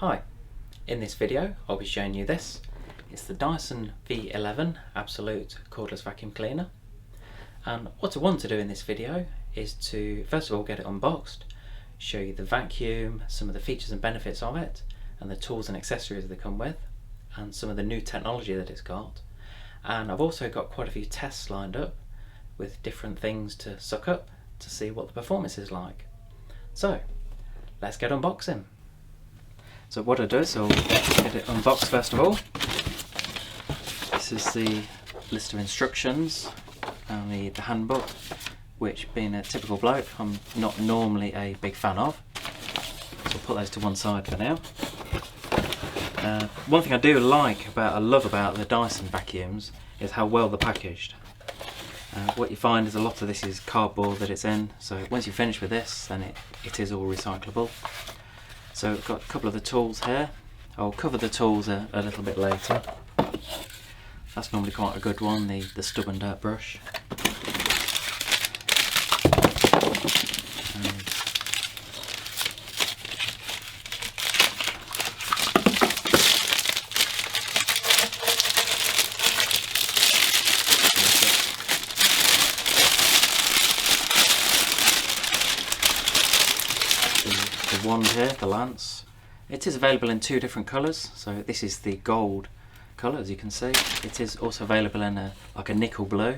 Hi, in this video I'll be showing you this. It's the Dyson V11 Absolute Cordless Vacuum Cleaner, and what I want to do in this video is to first of all get it unboxed, show you the vacuum, some of the features and benefits of it, and the tools and accessories they come with, and some of the new technology that it's got. And I've also got quite a few tests lined up with different things to suck up to see what the performance is like. So let's get unboxing. So what I do is I'll get it unboxed first of all. This is the list of instructions and the handbook, which, being a typical bloke, I'm not normally a big fan of. So I'll put those to one side for now. One thing I love about the Dyson vacuums is how well they're packaged. What you find is a lot of this is cardboard that it's in, so once you finish with this, then it is all recyclable. So I've got a couple of the tools here. I'll cover the tools a little bit later. That's normally quite a good one, the stub and dirt brush. The wand here, the lance. It is available in two different colours, so this is the gold colour, as you can see. It is also available in like a nickel blue,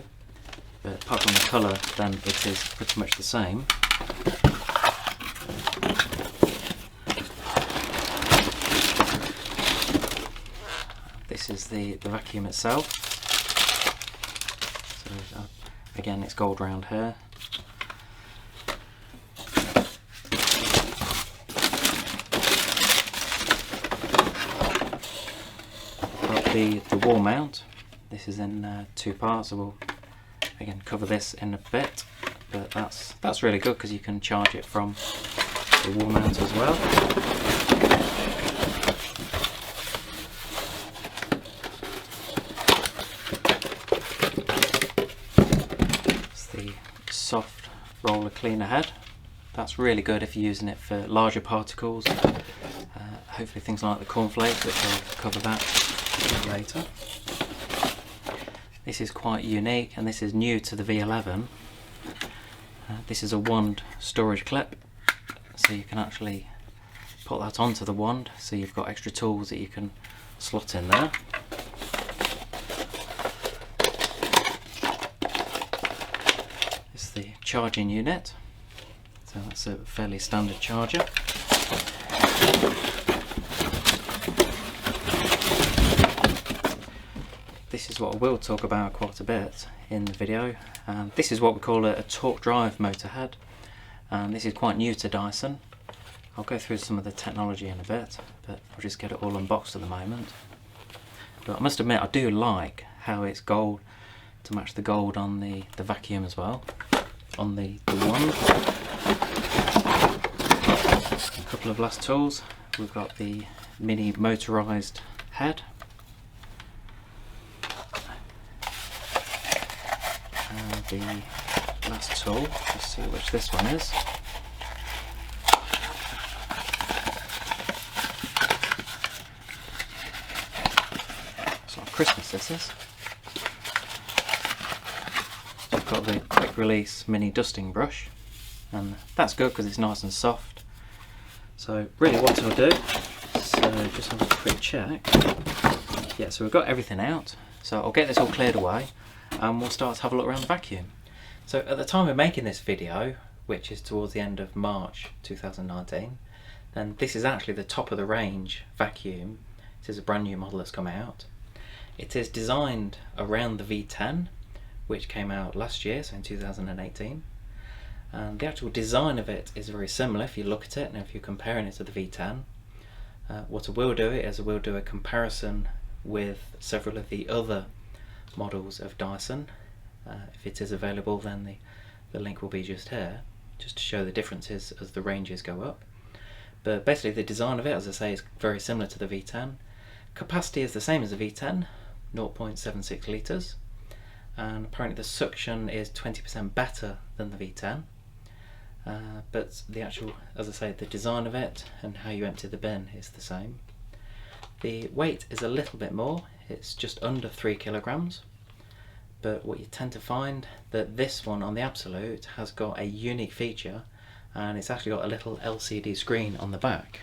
but apart from the colour, then it is pretty much the same. This is the vacuum itself. So again, it's gold round here. The wall mount. This is in two parts, so we'll again cover this in a bit, but that's really good because you can charge it from the wall mount as well. It's the soft roller cleaner head. That's really good if you're using it for larger particles, hopefully things like the cornflakes, which I'll cover that later. This is quite unique, and this is new to the V11. This is a wand storage clip, so you can actually put that onto the wand, so you've got extra tools that you can slot in there. It's the charging unit, so that's a fairly standard charger. This is what I will talk about quite a bit in the video. This is what we call a torque drive motor head, and this is quite new to Dyson. I'll go through some of the technology in a bit, but I'll just get it all unboxed at the moment. But I must admit, I do like how it's gold to match the gold on the vacuum as well, on the wand. A couple of last tools. We've got the mini motorised head. The last tool, let's see which this one is. It's like Christmas, this is. So I've got the quick release mini dusting brush, and that's good because it's nice and soft. So really what I'll do, so just have a quick check. Yeah, so we've got everything out, so I'll get this all cleared away and we'll start to have a look around the vacuum. So at the time of making this video, which is towards the end of March 2019, then this is actually the top of the range vacuum. This is a brand new model that's come out. It is designed around the V10, which came out last year, so in 2018. And the actual design of it is very similar if you look at it and if you're comparing it to the V10. What I will do is I will do a comparison with several of the other models of Dyson. If it is available, then the link will be just here, just to show the differences as the ranges go up. But basically the design of it, as I say, is very similar to the V10. Capacity is the same as the V10, 0.76 litres, and apparently the suction is 20% better than the V10. but the actual, as I say, the design of it and how you empty the bin is the same. The weight is a little bit more, it's just under 3 kilograms, but what you tend to find that this one on the Absolute has got a unique feature, and it's actually got a little LCD screen on the back.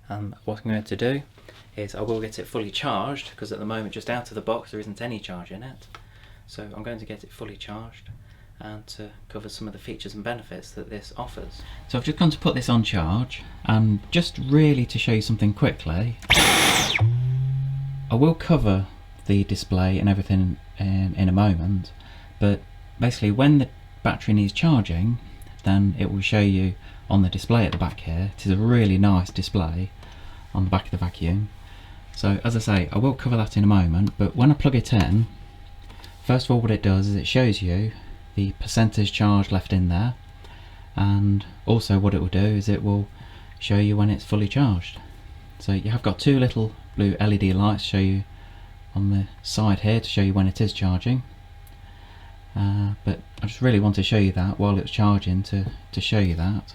And what I'm going to do is I will get it fully charged, because at the moment just out of the box there isn't any charge in it. So I'm going to get it fully charged and to cover some of the features and benefits that this offers. So I've just gone to put this on charge, and just really to show you something quickly, I will cover the display and everything in a moment, but basically when the battery needs charging, then it will show you on the display at the back here. It is a really nice display on the back of the vacuum. So as I say, I will cover that in a moment, but when I plug it in, first of all what it does is it shows you the percentage charge left in there, and also what it will do is it will show you when it's fully charged. So you have got two little blue LED lights show you on the side here to show you when it is charging, but I just really want to show you that while it's charging to show you that.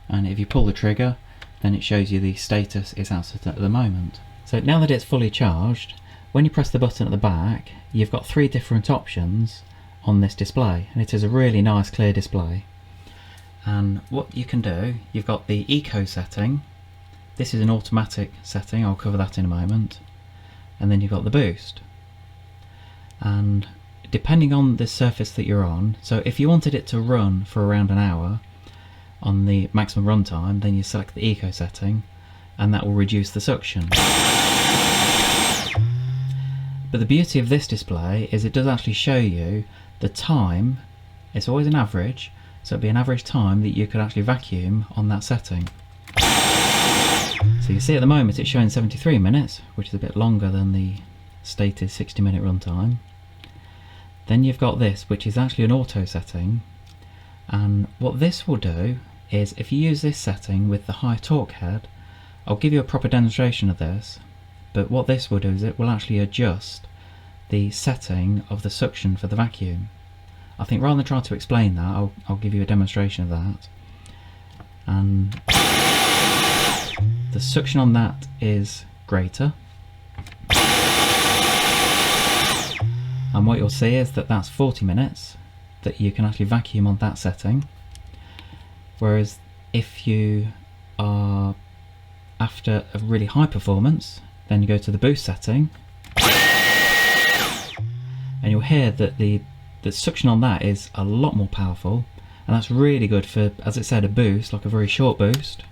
And if you pull the trigger, then it shows you the status it's at the moment. So now that it's fully charged, when you press the button at the back, you've got 3 different options on this display, and it is a really nice clear display. And what you can do, you've got the eco setting. This is an automatic setting, I'll cover that in a moment. And then you've got the boost. And depending on the surface that you're on, so if you wanted it to run for around an hour on the maximum runtime, then you select the eco setting, and that will reduce the suction. But the beauty of this display is it does actually show you the time. It's always an average, so it'll be an average time that you could actually vacuum on that setting. So you see at the moment it's showing 73 minutes, which is a bit longer than the stated 60-minute runtime. Then you've got this, which is actually an auto setting, and what this will do is if you use this setting with the high torque head, I'll give you a proper demonstration of this, but what this will do is it will actually adjust the setting of the suction for the vacuum. I think rather than try to explain that, I'll give you a demonstration of that. And the suction on that is greater, and what you'll see is that that's 40 minutes that you can actually vacuum on that setting, whereas if you are after a really high performance, then you go to the boost setting, and you'll hear that the suction on that is a lot more powerful, and that's really good for, as it said, a boost, like a very short boost.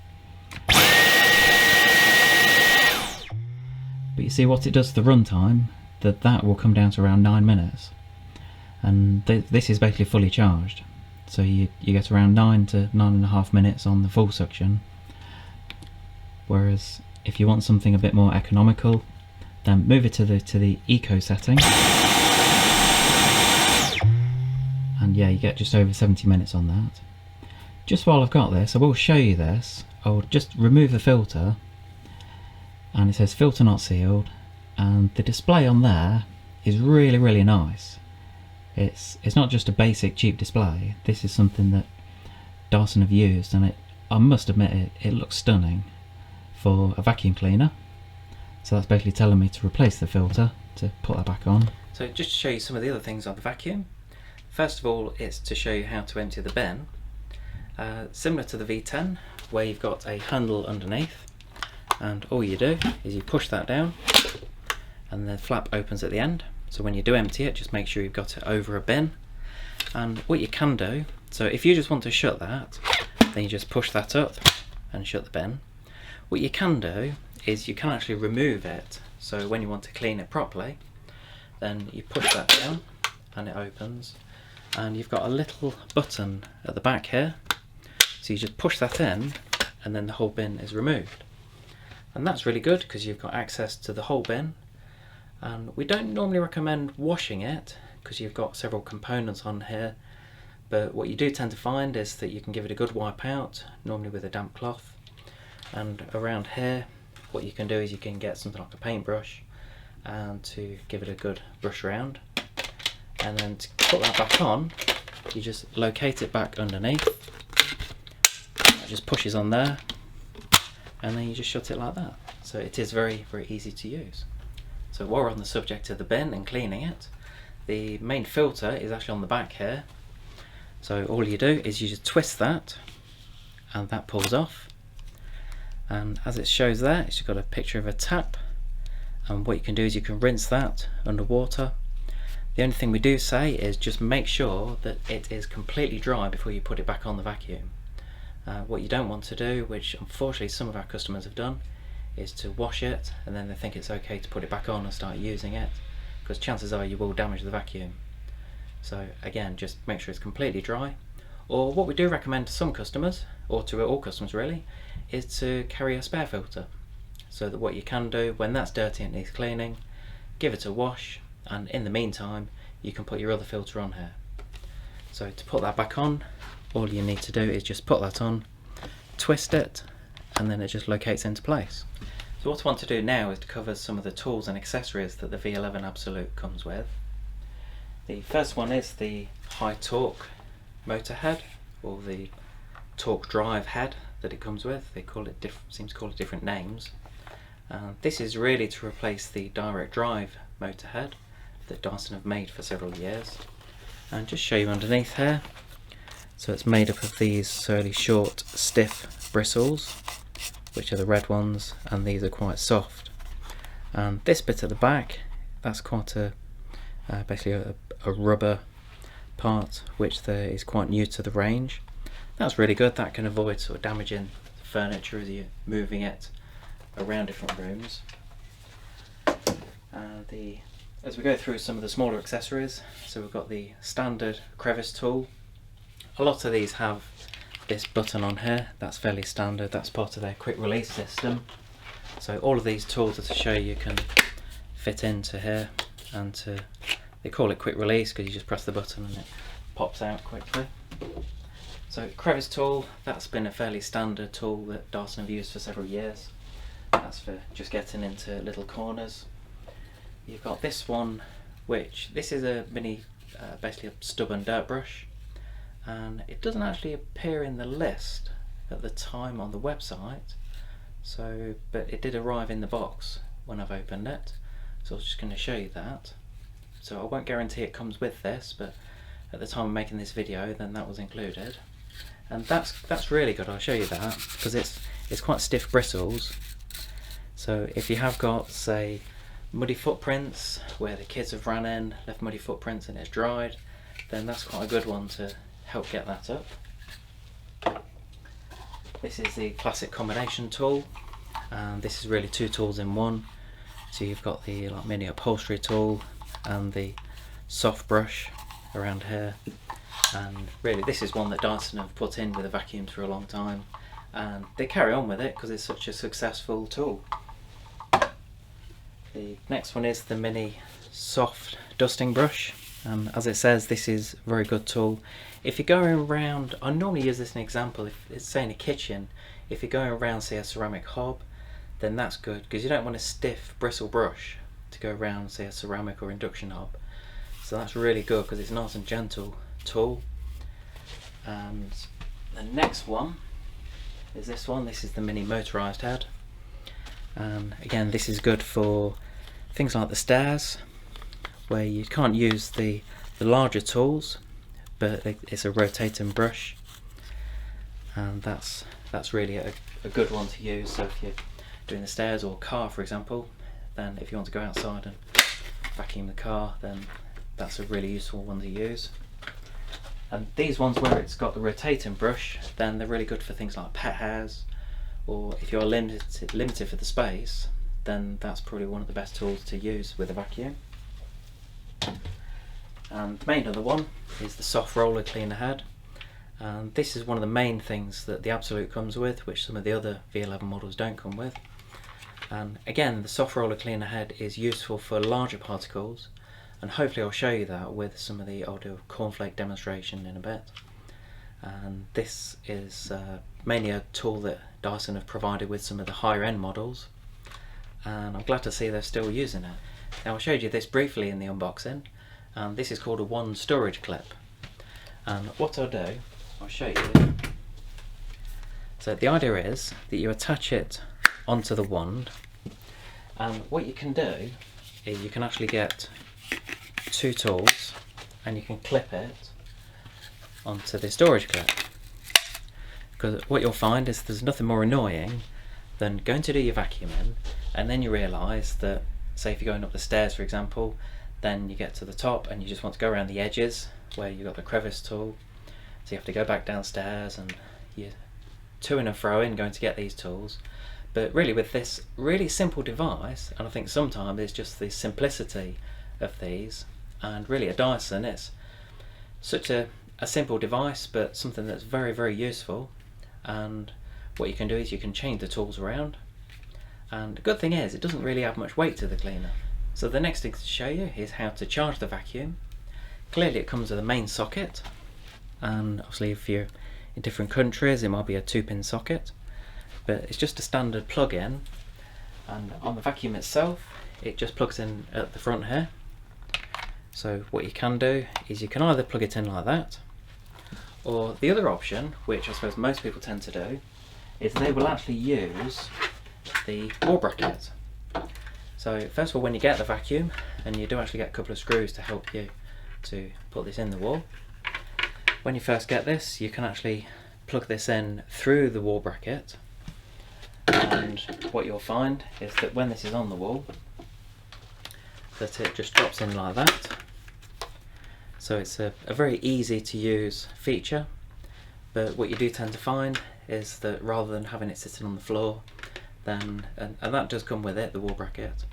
But you see what it does to the runtime, that will come down to around 9 minutes, and this is basically fully charged, so you get around 9 to 9.5 minutes on the full suction. Whereas if you want something a bit more economical, then move it to the eco setting, and yeah, you get just over 70 minutes on that. Just while I've got this, I will show you this. I'll just remove the filter, and it says filter not sealed, and the display on there is really, really nice. It's not just a basic cheap display. This is something that Dyson have used, and I must admit it looks stunning for a vacuum cleaner. So that's basically telling me to replace the filter to put that back on. So just to show you some of the other things on the vacuum, first of all it's to show you how to empty the bin. Similar to the V10, where you've got a handle underneath, and all you do is you push that down and the flap opens at the end. So when you do empty it, just make sure you've got it over a bin. And what you can do, so if you just want to shut that, then you just push that up and shut the bin. What you can do is you can actually remove it, so when you want to clean it properly, then you push that down and it opens, and you've got a little button at the back here, so you just push that in and then the whole bin is removed. And that's really good because you've got access to the whole bin. And we don't normally recommend washing it because you've got several components on here, but what you do tend to find is that you can give it a good wipe out, normally with a damp cloth. And around here, what you can do is you can get something like a paintbrush and to give it a good brush around, and then to put that back on, you just locate it back underneath, it just pushes on there, and then you just shut it like that. So it is very, very easy to use. So while we're on the subject of the bin and cleaning it, the main filter is actually on the back here. So all you do is you just twist that, and that pulls off. And as it shows there, it's got a picture of a tap, and what you can do is you can rinse that underwater. The only thing we do say is just make sure that it is completely dry before you put it back on the vacuum. What you don't want to do, which unfortunately some of our customers have done, is to wash it and then they think it's okay to put it back on and start using it, because chances are you will damage the vacuum. So again, just make sure it's completely dry. Or what we do recommend to some customers, or to all customers really, is to carry a spare filter. So that what you can do when that's dirty and needs cleaning, give it a wash, and in the meantime you can put your other filter on here. So to put that back on, all you need to do is just put that on, twist it, and then it just locates into place. So what I want to do now is to cover some of the tools and accessories that the V11 Absolute comes with. The first one is the high torque motor head, or the torque drive head that it comes with. They call it seem to call it different names. This is really to replace the direct drive motor head that Dyson have made for several years. And just show you underneath here. So it's made up of these really short, stiff bristles, which are the red ones, and these are quite soft. And this bit at the back, that's quite basically a rubber part, which is quite new to the range. That's really good. That can avoid sort of damaging the furniture as you're moving it around different rooms. As we go through some of the smaller accessories, so we've got the standard crevice tool. A lot of these have this button on here. That's fairly standard. That's part of their quick release system. So all of these tools, as I show you, can fit into here, and they call it quick release because you just press the button and it pops out quickly. So crevice tool, that's been a fairly standard tool that Dyson have used for several years. That's for just getting into little corners. You've got this one, which this is a mini, basically a stubborn dirt brush, and it doesn't actually appear in the list at the time on the website. So, but it did arrive in the box when I've opened it. So I was just going to show you that. So I won't guarantee it comes with this, but at the time of making this video, then that was included. And that's really good. I'll show you that because it's quite stiff bristles. So if you have got, say, muddy footprints where the kids have ran in, left muddy footprints and it's dried, then that's quite a good one to help get that up. This is the classic combination tool, and this is really two tools in one. So you've got the mini upholstery tool and the soft brush around here, and really this is one that Dyson have put in with the vacuums for a long time, and they carry on with it because it's such a successful tool. The next one is the mini soft dusting brush, and as it says, this is a very good tool. If you're going around, I normally use this as an example, if it's say in a kitchen, if you're going around say a ceramic hob, then that's good because you don't want a stiff bristle brush to go around say a ceramic or induction hob. So that's really good because it's a nice and gentle tool. And the next one is this one. This is the mini motorized head. And again, this is good for things like the stairs where you can't use the larger tools, but it's a rotating brush, and that's really a good one to use. So if you're doing the stairs or car, for example, then if you want to go outside and vacuum the car, then that's a really useful one to use. And these ones where it's got the rotating brush, then they're really good for things like pet hairs, or if you're limited for the space, then that's probably one of the best tools to use with a vacuum. And the main other one is the soft roller cleaner head, and this is one of the main things that the Absolute comes with, which some of the other V11 models don't come with. And again, the soft roller cleaner head is useful for larger particles, and hopefully I'll show you that with some of the older cornflake demonstration in a bit. And this is mainly a tool that Dyson have provided with some of the higher end models, and I'm glad to see they're still using it. Now I showed you this briefly in the unboxing, and this is called a one storage clip, And what I'll do, I'll show you. So the idea is that you attach it onto the wand, and what you can do is you can actually get two tools and you can clip it onto the storage clip. Because what you'll find is there's nothing more annoying than going to do your vacuuming and then you realise that, say if you're going up the stairs for example, then you get to the top and you just want to go around the edges where you've got the crevice tool, so you have to go back downstairs and you're to-ing and fro-ing going to get these tools. But really with this really simple device, and I think sometimes it's just the simplicity of these, and really a Dyson, it's such a simple device but something that's very, very useful. And what you can do is you can change the tools around, and the good thing is it doesn't really add much weight to the cleaner. So the next thing to show you is how to charge the vacuum. Clearly it comes with a main socket, and obviously if you're in different countries it might be a 2-pin socket, but it's just a standard plug-in, and on the vacuum itself it just plugs in at the front here. So what you can do is you can either plug it in like that, or the other option, which I suppose most people tend to do, is they will actually use the wall bracket. So first of all, when you get the vacuum, and you do actually get a couple of screws to help you to put this in the wall, when you first get this you can actually plug this in through the wall bracket, and what you'll find is that when this is on the wall that it just drops in like that. So it's a very easy to use feature, but what you do tend to find is that rather than having it sitting on the floor, then and that does come with it, the wall bracket,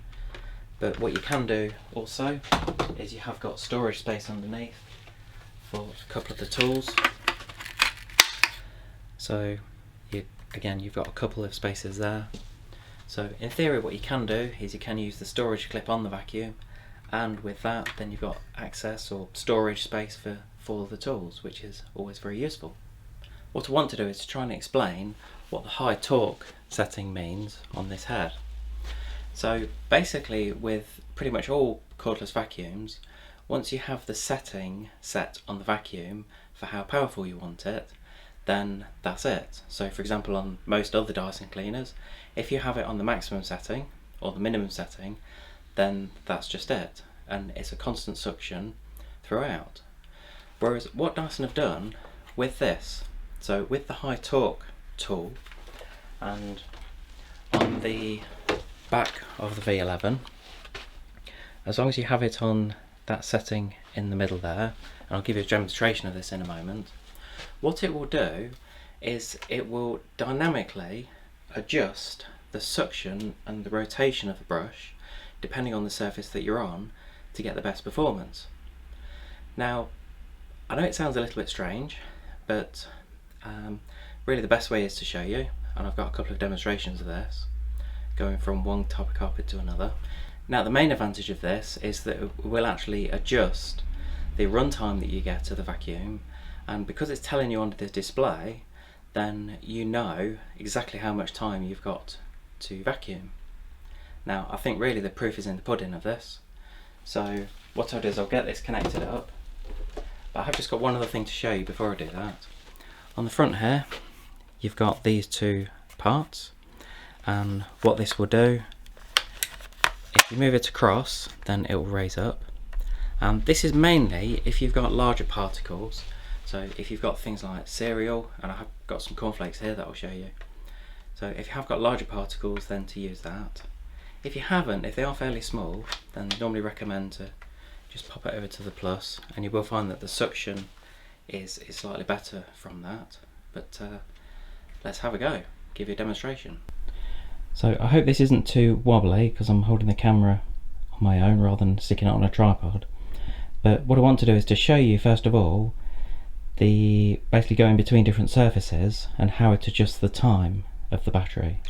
but what you can do also is you have got storage space underneath for a couple of the tools. So again you've got a couple of spaces there. So in theory what you can do is you can use the storage clip on the vacuum, and with that then you've got access or storage space for the tools, which is always very useful. What I want to do is to try and explain what the high torque setting means on this head. So basically with pretty much all cordless vacuums, once you have the setting set on the vacuum for how powerful you want it, then that's it. So for example on most other Dyson cleaners, if you have it on the maximum setting or the minimum setting, then that's just it, and it's a constant suction throughout. Whereas what Dyson have done with this, so with the high torque tool, and on the back of the V11, as long as you have it on that setting in the middle there, and I'll give you a demonstration of this in a moment, what it will do is it will dynamically adjust the suction and the rotation of the brush depending on the surface that you're on to get the best performance. Now I know it sounds a little bit strange, but really the best way is to show you, and I've got a couple of demonstrations of this going from one type of carpet to another. Now the main advantage of this is that it will actually adjust the runtime that you get to the vacuum, and because it's telling you on the display, then you know exactly how much time you've got to vacuum. Now I think really the proof is in the pudding of this. So what I'll do is I'll get this connected up, but I have just got one other thing to show you before I do that. On the front here you've got these two parts, and what this will do, if you move it across then it will raise up, and this is mainly if you've got larger particles. So if you've got things like cereal, and I have got some cornflakes here that I'll show you. So if you have got larger particles, then to use that. If you haven't, if they are fairly small, then I normally recommend to just pop it over to the plus, and you will find that the suction is slightly better from that. But let's have a go, give you a demonstration. So I hope this isn't too wobbly because I'm holding the camera on my own rather than sticking it on a tripod. But what I want to do is to show you first of all basically going between different surfaces and how it adjusts the time of the battery.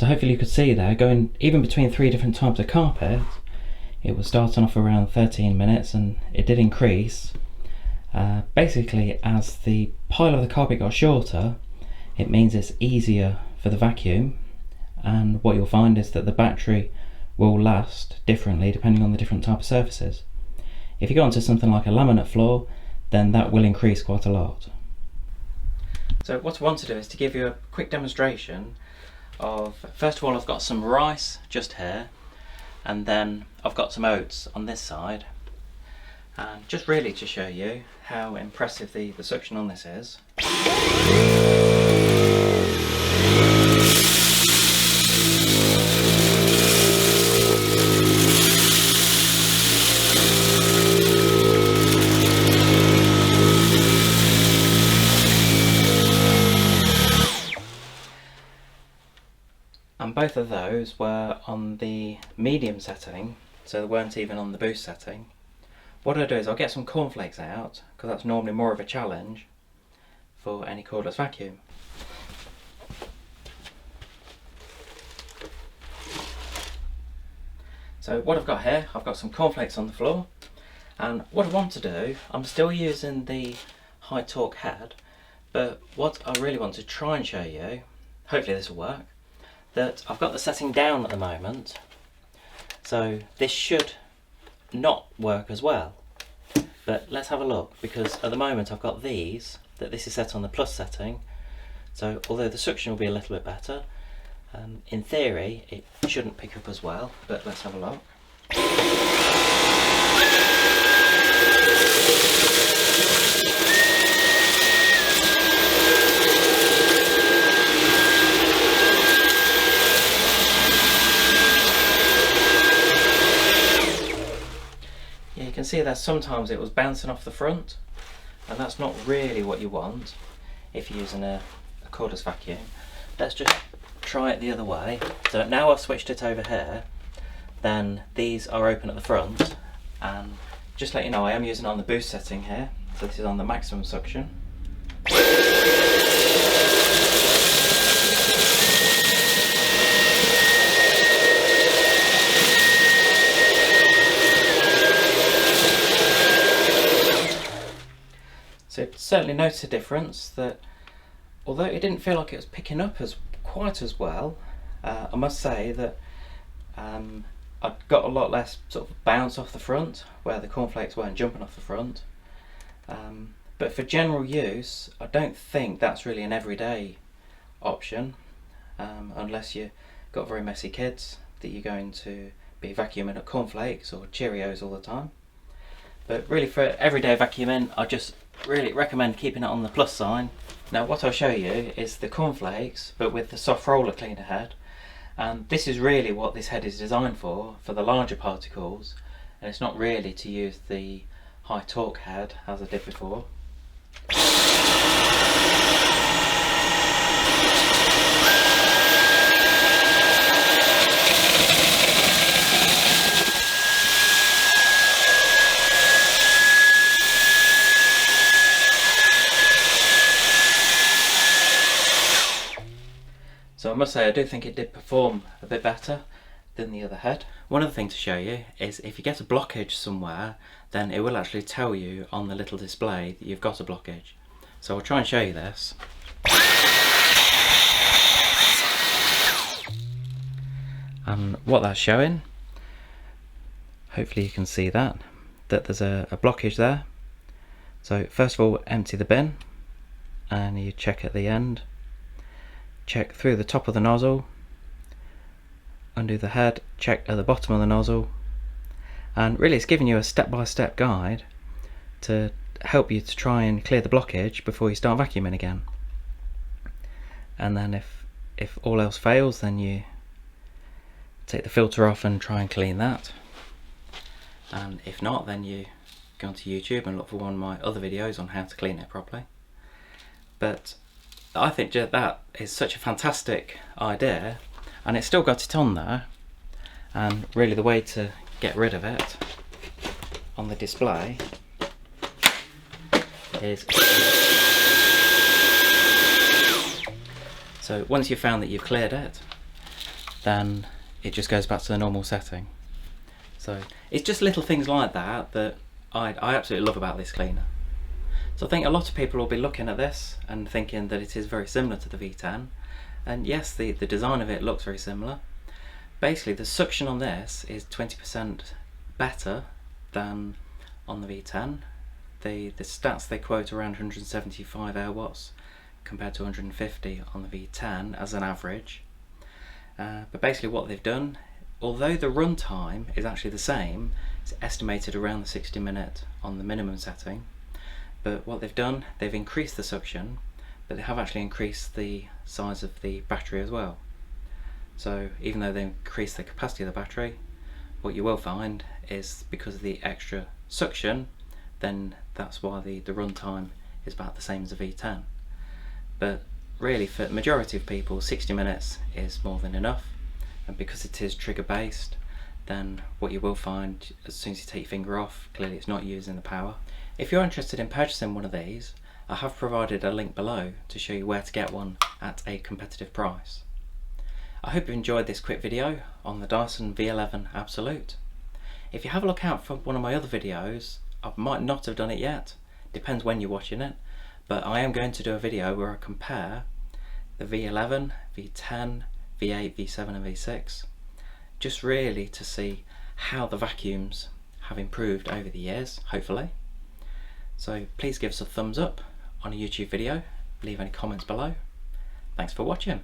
So hopefully you could see there, going even between 3 different types of carpet, it was starting off around 13 minutes and it did increase. Basically, as the pile of the carpet got shorter, it means it's easier for the vacuum, and what you'll find is that the battery will last differently depending on the different type of surfaces. If you go onto something like a laminate floor, then that will increase quite a lot. So what I want to do is to give you a quick demonstration of, first of all, I've got some rice just here, and then I've got some oats on this side, and just really to show you how impressive the suction on this is. And both of those were on the medium setting, so they weren't even on the boost setting. What I'll do is I'll get some cornflakes out, because that's normally more of a challenge for any cordless vacuum. So what I've got here, I've got some cornflakes on the floor, and what I want to do, I'm still using the high torque head, but what I really want to try and show you, hopefully this will work, that I've got the setting down at the moment, so this should not work as well. But let's have a look, because at the moment I've got these, that this is set on the plus setting, so although the suction will be a little bit better, in theory it shouldn't pick up as well, but let's have a look. You can see that sometimes it was bouncing off the front, and that's not really what you want if you're using a cordless vacuum. Let's just try it the other way. So now I've switched it over here, then these are open at the front, and just to let you know, I am using it on the boost setting here, so this is on the maximum suction. So certainly noticed a difference, that although it didn't feel like it was picking up quite as well, I must say that I got a lot less sort of bounce off the front, where the cornflakes weren't jumping off the front. But for general use, I don't think that's really an everyday option, unless you've got very messy kids that you're going to be vacuuming at cornflakes or Cheerios all the time. But really for everyday vacuuming, I just really recommend keeping it on the plus sign. Now what I'll show you is the cornflakes, but with the soft roller cleaner head, and this is really what this head is designed for the larger particles, and it's not really to use the high torque head as I did before. So I must say I do think it did perform a bit better than the other head. One other thing to show you is if you get a blockage somewhere, then it will actually tell you on the little display that you've got a blockage. So I'll try and show you this. And what that's showing, hopefully you can see that there's a blockage there. So first of all, empty the bin, and you check at the end. Check through the top of the nozzle, undo the head, check at the bottom of the nozzle, and really it's giving you a step-by-step guide to help you to try and clear the blockage before you start vacuuming again. And then if all else fails, then you take the filter off and try and clean that, and if not, then you go onto YouTube and look for one of my other videos on how to clean it properly. But I think that is such a fantastic idea, and it's still got it on there, and really the way to get rid of it on the display is, so once you've found that you've cleared it, then it just goes back to the normal setting. So it's just little things like that that I absolutely love about this cleaner. So I think a lot of people will be looking at this and thinking that it is very similar to the V10, and yes, the design of it looks very similar. Basically the suction on this is 20% better than on the V10. The stats they quote around 175 air watts compared to 150 on the V10 as an average. But basically what they've done, although the run time is actually the same, it's estimated around the 60-minute on the minimum setting, but what they've done, they've increased the suction, but they have actually increased the size of the battery as well. So even though they increased the capacity of the battery, what you will find is because of the extra suction, then that's why the run time is about the same as a V10. But really for the majority of people, 60 minutes is more than enough, and because it is trigger based, then what you will find as soon as you take your finger off, clearly it's not using the power. If you're interested in purchasing one of these, I have provided a link below to show you where to get one at a competitive price. I hope you enjoyed this quick video on the Dyson V11 Absolute. If you have a look out for one of my other videos, I might not have done it yet, depends when you're watching it, but I am going to do a video where I compare the V11, V10, V8, V7 and V6, just really to see how the vacuums have improved over the years, hopefully. So please give us a thumbs up on a YouTube video, leave any comments below. Thanks for watching.